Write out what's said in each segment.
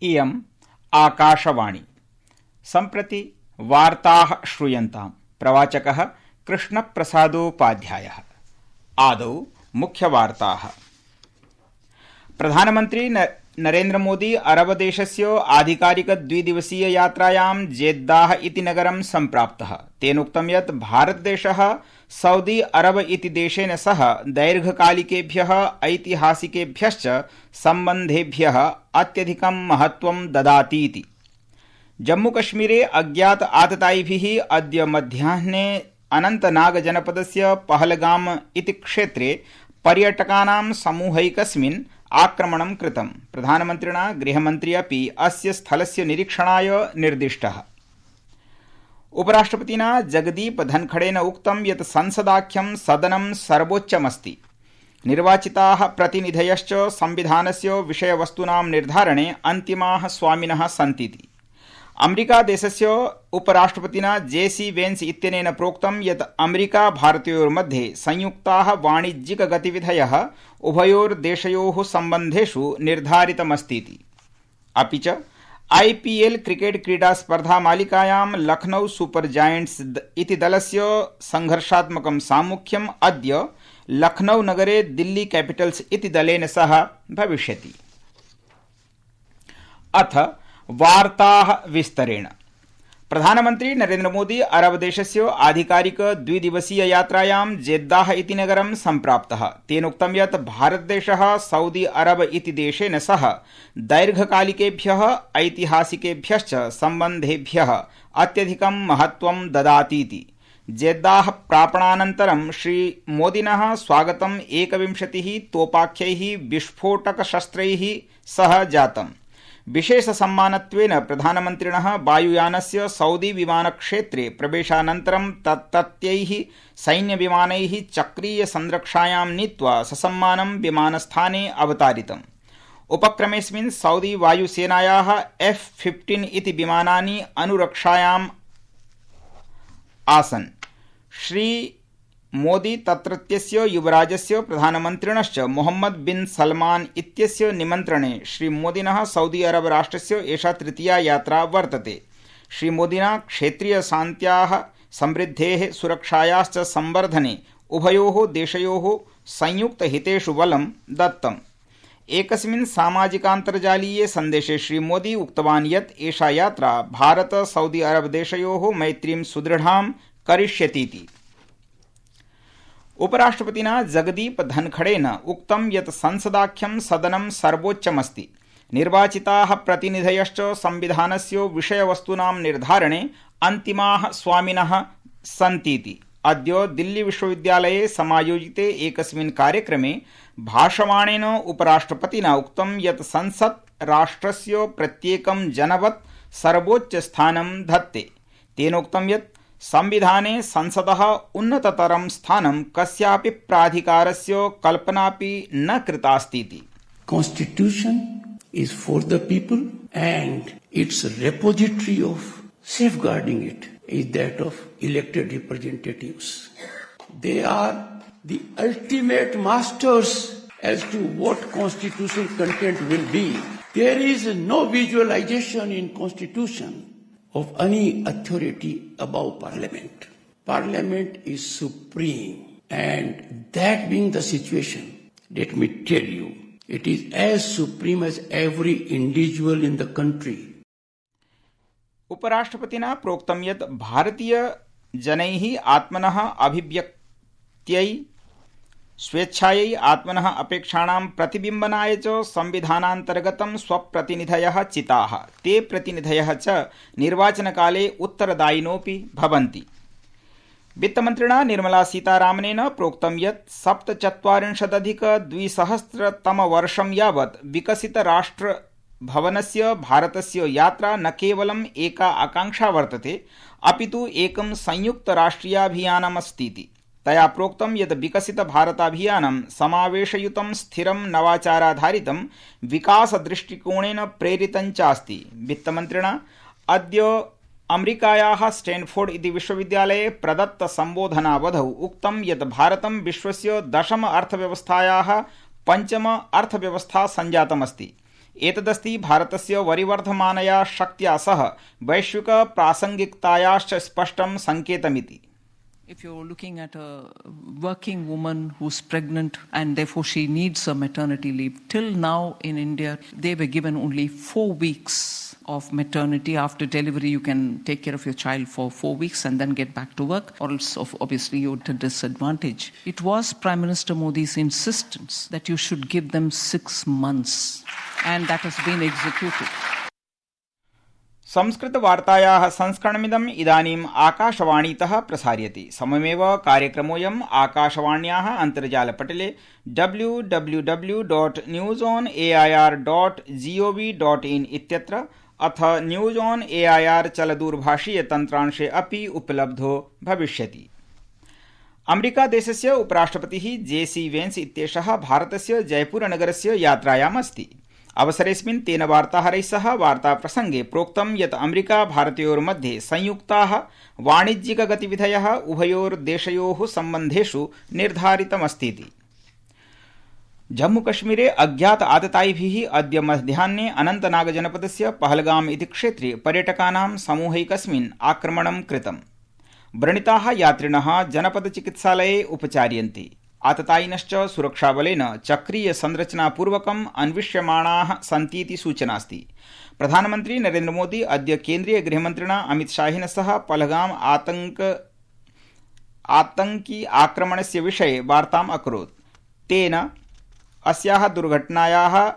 इयम् आकाशवाणी। सम्प्रति वार्ताः श्रूयन्ताम्। प्रवाचकः कृष्णप्रसादोपाध्यायः। आदौ मुख्यवार्ताः। प्रधानमन्त्री नरेन्द्र मोदी अरब देशस्य आधिकारिक द्विदिवसीय यात्रायां जेद्दाह इति नगरं सम्प्राप्तः। तेनोक्तं यत् भारतदेशः सऊदी अरब इति देशेन सह दैर्घकालिकेभ्यः ऐतिहासिकेभ्यश्च सम्बन्धेभ्यः अत्यधिकं महत्त्वं ददातीति। जम्मूकश्मीरे अज्ञात आततायिभिः अद्य मध्याह्ने अनन्तनाग जनपदस्य पहलगाम इति क्षेत्रे पर्यटकानां समूहैकस्मिन् आक्रमणं कृतम्। प्रधानमन्त्रिणा गृहमन्त्री अपि अस्य स्थलस्य निरीक्षणाय निर्दिष्टः। उपराष्ट्रपतिना जगदीप धनखड़ेन उक्तं यत् संसदाख्यं सदनं सर्वोच्चमस्ति। निर्वाचिताः प्रतिनिधयश्च संविधानस्य विषयवस्तूनां निर्धारणे अन्तिमाः स्वामिनः सन्तीति। अमेरिका देशस्य उपराष्ट्रपतिना जेसी वेन्स इत्यनेन प्रोक्तं यत् अमेरिका भारतयोर्मध्ये संयुक्ताः वाणिज्यिक गतिविधयः उभयोर्देशयोः सम्बन्धेषु निर्धारितमस्तीति। अपि च आईपीएल क्रिकेट क्रीडा स्पर्धा मालिकायां लखनऊ सुपर जायंट्स इति दलस्य संघर्षात्मकं साम्मुख्यम् अद्य लखनऊ नगरे दिल्ली कैपिटल्स इति दलेन सह भविष्यति। अथ वार्ताः विस्तरेण। प्रधानमन्त्री नरेन्द्र मोदी अरब देशस्य आधिकारिक द्विदिवसीय यात्रायां जेद्दाह इति नगरं सम्प्राप्तः। तेनोक्तं यत् भारतदेशः सऊदी अरब इति देशेन सह दैर्घकालिकेभ्यः ऐतिहासिकेभ्यश्च सम्बन्धेभ्यः अत्यधिकं महत्त्वं ददातीति। जेद्दाह प्रापणानन्तरं श्रीमोदिनः स्वागतं 21 तोपाख्यैः विस्फोटकशस्त्रैः सह जातम्। विशेष सम्मानत्वेन प्रधानमन्त्रिणः वायुयानस्य सऊदी विमानक्षेत्रे प्रवेशानन्तरं तत्रत्यैः सैन्यविमानैः चक्रीय संरक्षायां नीत्वा ससम्मानं विमानस्थाने अवतारितम्। उपक्रमेऽस्मिन् सऊदी वायुसेनायाः F-15 इति विमानानि अनुरक्षायाम् आसन्। श्री मोदी तत्रत्यस्य युवराजस्य प्रधानमन्त्रिणश्च मोहम्मद बिन सलमान इत्यस्य निमन्त्रणे श्रीमोदिनः सऊदी अरब राष्ट्रस्य एषा तृतीया यात्रा वर्तते। श्रीमोदिना क्षेत्रीय शान्त्याः समृद्धेः सुरक्षायाश्च संवर्धने उभयोः देशयोः संयुक्तहितेषु बलं दत्तम्। एकस्मिन् सामाजिकान्तर्जालीये सन्देशे श्रीमोदी उक्तवान् यत् एषा यात्रा भारत सऊदी अरब देशयोः मैत्रीं सुदृढां करिष्यतीति। उपराष्ट्रपतिना जगदीप धनखड़ेन उक्तं यत् संसदाख्यं सदनं सर्वोच्चमस्ति। निर्वाचिताः प्रतिनिधयश्च संविधानस्य विषयवस्तूनां निर्धारणे अन्तिमाः स्वामिनः सन्तीति। अद्य दिल्ली विश्वविद्यालये समायोजिते एकस्मिन् कार्यक्रमे भाषमाणेन उपराष्ट्रपतिना उक्तं यत् संसत् राष्ट्रस्य प्रत्येकं जनवत् सर्वोच्चस्थानं धत्ते। तेनोक्तं यत् संविधाने संसदः उन्नततरं स्थानं कस्यापि प्राधिकारस्य कल्पनापि न कृतास्तीति। Constitution is for the people and its repository of safeguarding it is that of elected representatives. They are the ultimate masters as to what constitutional content will be. There is no visualization in Constitution of any authority above Parliament. Parliament is supreme, and that being the situation, let me tell you, it is as supreme as every individual in the country. उपराष्ट्रपतिना प्रोक्तं यत् भारतीय जनैः आत्मनः अभिव्यक्त्यै स्वेच्छायै आत्मनः अपेक्षाणां प्रतिबिम्बनाय च संविधानान्तर्गतं स्वप्रतिनिधयः चिताः। ते प्रतिनिधयः च निर्वाचनकाले उत्तरदायिनोऽपि भवन्ति। वित्तमन्त्रिणा निर्मला सीतारामनेन प्रोक्तं यत् 47,200 यावत् विकसितराष्ट्रभवनस्य भारतस्य यात्रा न केवलम् एका आकांक्षा वर्तते, अपितु एकं संयुक्तराष्ट्रियाभियानमस्तीति। तया प्रोक्तं यत् विकसित भारताभियानं समावेशयुतं स्थिरं नवाचाराधारितं विकासदृष्टिकोणेन प्रेरितं चास्ति। वित्तमन्त्रिणा अद्य अमेरिकायाः स्टैनफोर्ड इति विश्वविद्यालये प्रदत्त सम्बोधनावधौ उक्तं यत् भारतं विश्वस्य 10म अर्थव्यवस्थायाः 5म अर्थव्यवस्था सञ्जातमस्ति। एतदस्ति भारतस्य वरिवर्धमानया शक्त्या सह वैश्विक प्रासंगिकतायाश्च स्पष्टं संकेतमिति। If you're looking at a working woman who's pregnant and therefore she needs a maternity leave, till now in India, they were given only 4 weeks of maternity. After delivery, you can take care of your child for 4 weeks and then get back to work, or else obviously you're at a disadvantage. It was Prime Minister Modi's insistence that you should give them 6 months, and that has been executed. संस्कृतवार्तायाः संस्करणमिदम् इदानीम् आकाशवाणीतः प्रसार्यते। सममेव कार्यक्रमोऽयम् आकाशवाण्याः अन्तर्जालपटले www.newsonair.gov.in इत्यत्र अथ news on AIR चलदूरभाषीय तन्त्रांशे अपि उपलब्धो भविष्यति। America देशस्य उपराष्ट्रपतिः जेसी veins इत्येषः भारतस्य जयपुरनगरस्य यात्रायाम् अस्ति। अवसरेऽस्मिन् तेन वार्ताहरैः सह वार्ताप्रसंगे प्रोक्तं यत् अमेरिका भारतयोर्मध्ये संयुक्ताः वाणिज्यिकगतिविधयः उभयोर्देशयोः सम्बन्धेषु निर्धारितमस्तीति। जम्मूकश्मीरे अज्ञात आततायिभिः अद्य मध्याह्ने अनन्तनाग जनपदस्य पहलगाम इति क्षेत्रे पर्यटकानां समूहैकस्मिन् आक्रमणं कृतम्। व्रणिताः यात्रिणः जनपदचिकित्सालये उपचार्यन्ते। आततायिनश्च सुरक्षाबलेन चक्रीय संरचनापूर्वकम् अन्विष्यमाणाः सन्तीति सूचनास्ति। प्रधानमन्त्री नरेन्द्र मोदी अद्य केन्द्रीय गृहमन्त्रिणा अमित शाहेन सह पहलगाम आतंकी आक्रमणस्य विषये वार्ताम् अकरोत्। तेन अस्याः दुर्घटनायाः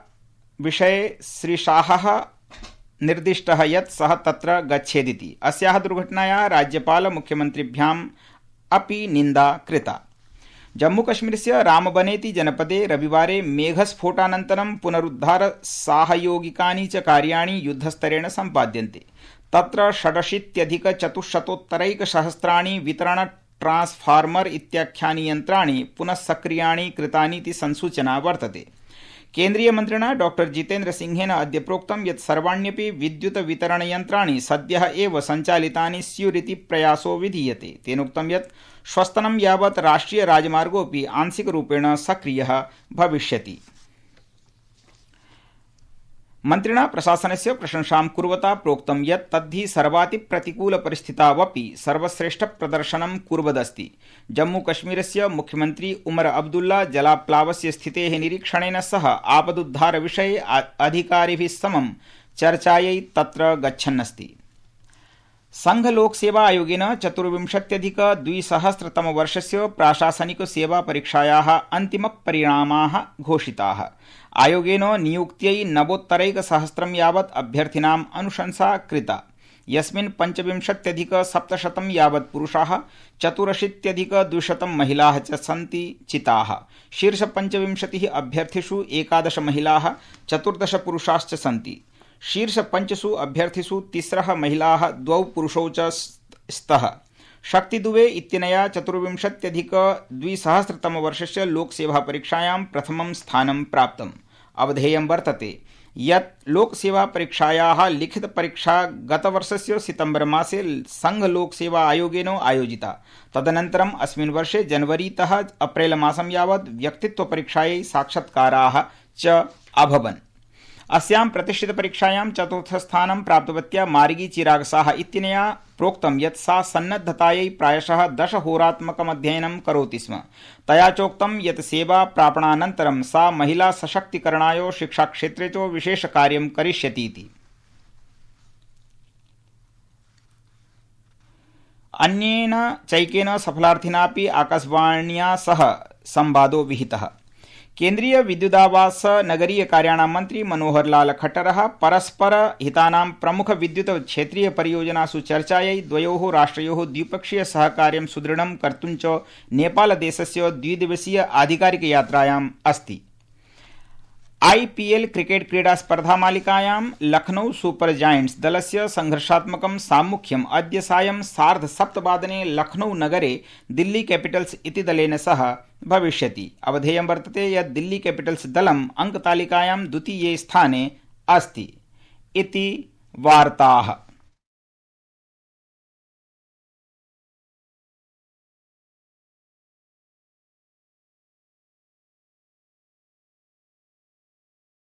विषये श्रीशाहः निर्दिष्टः यत् सः तत्र गच्छेदिति। अस्याः दुर्घटनायाः राज्यपाल मुख्यमन्त्रिभ्याम् अपि निन्दा कृता। जम्मूकश्मीरस्य रामबनेति जनपदे रविवारे मेघस्फोटानन्तरं पुनरुद्धार साहयोगिकानि च कार्याणि युद्धस्तरेण सम्पाद्यन्ते। तत्र 86,400 वितरण ट्रांसफार्मर इत्याख्यानि यन्त्राणि पुनः सक्रियाणि कृतानीति संसूचना वर्तते। केन्द्रीय मन्त्रिणा डॉ जितेन्द्र सिंहेन अद्य प्रोक्तं यत् सर्वाण्यपि विद्युत वितरण यन्त्राणि सद्यः एव सञ्चालितानि स्युरिति प्रयासो विधीयते। तेनोक्तं यत् श्वस्तनं यावत् राष्ट्रिय राजमार्गोऽपि आंशिकरूपेण सक्रियः भविष्यति। मन्त्रिणा प्रशासनस्य प्रशंसां कुर्वता प्रोक्तं यत् तद्धि सर्वातिप्रतिकूलपरिस्थितावपि सर्वश्रेष्ठप्रदर्शनं कुर्वदस्ति। जम्मूकश्मीरस्य मुख्यमन्त्री उमर अब्दुल्ला जलाप्लावस्य स्थितेः निरीक्षणेन सह आपदुद्धारविषये अधिकारिभिः समं चर्चायै तत्र गच्छन्नस्ति। संघलोकसेवा आयोगेन 24,200 प्राशासनिक सेवा परीक्षायाः अन्तिमपरिणामाः घोषिताः। आयोगेन नियुक्त्यै 9,900 यावत् अभ्यर्थिनाम् अनुशंसा कृता, यस्मिन् 25,700 यावत् पुरुषाः 84,200 महिलाः च सन्ति चिताः। शीर्ष 25 अभ्यर्थिषु 11 महिलाः 14 पुरुषाश्च सन्ति। शीर्ष 5 अभ्यर्थिषु 3 महिलाः 2 पुरुषौ च स्तः। शक्ति दुबे इत्यनया 24,200 वर्षस्य लोकसेवा परीक्षायां प्रथमं स्थानं प्राप्तम्। अवधेयं वर्तते यत् लोकसेवा परीक्षायाः लिखित परीक्षा गतवर्षस्य सितंबर मासे संघ लोकसेवा आयोगेन आयोजिता। तदनन्तरम् अस्मिन् वर्षे जनवरीतः अप्रैल मासं यावत् व्यक्तित्व परीक्षायै साक्षात्काराः च अभवन्। अस्यां प्रतिष्ठितपरीक्षायां 4th स्थानं प्राप्तवत्या मार्गी चिराग साह इत्यनया प्रोक्तं यत् सा सन्नद्धतायै प्रायशः 10 होरात्मकमध्ययनं करोति स्म। तया चोक्तं यत् सेवा प्रापणानन्तरं सा महिला सशक्तीकरणाय शिक्षाक्षेत्रे च विशेषकार्यं करिष्यतीति। अन्येन चैकेन सफलार्थिनापि आकाशवाण्या सह संवादो विहितः। केन्द्रीय विद्युदावास नगरीय कार्याणां मन्त्री मनोहर लाल खट्टरः परस्पर हितानां प्रमुख विद्युत क्षेत्रीय परियोजनासु चर्चायै द्वयोः राष्ट्रयोः द्विपक्षीय सहकार्यं सुदृढं कर्तुं च नेपालदेशस्य द्विदिवसीय आधिकारिक यात्रायाम् अस्ति। आईपीएल क्रिकेट क्रीडा स्पर्धामालिकायां लखनऊ सुपर जायंट्स दलस्य संघर्षात्मकं साम्मुख्यम् अद्य सायं 7:30 लखनऊ नगरे दिल्ली कैपिटल्स इति दलेन सह भविष्यति। अवधेयं वर्तते यत् दिल्ली कैपिटल्स दलम् अंकतालिकायां द्वितीये स्थाने अस्ति इति वार्ताः।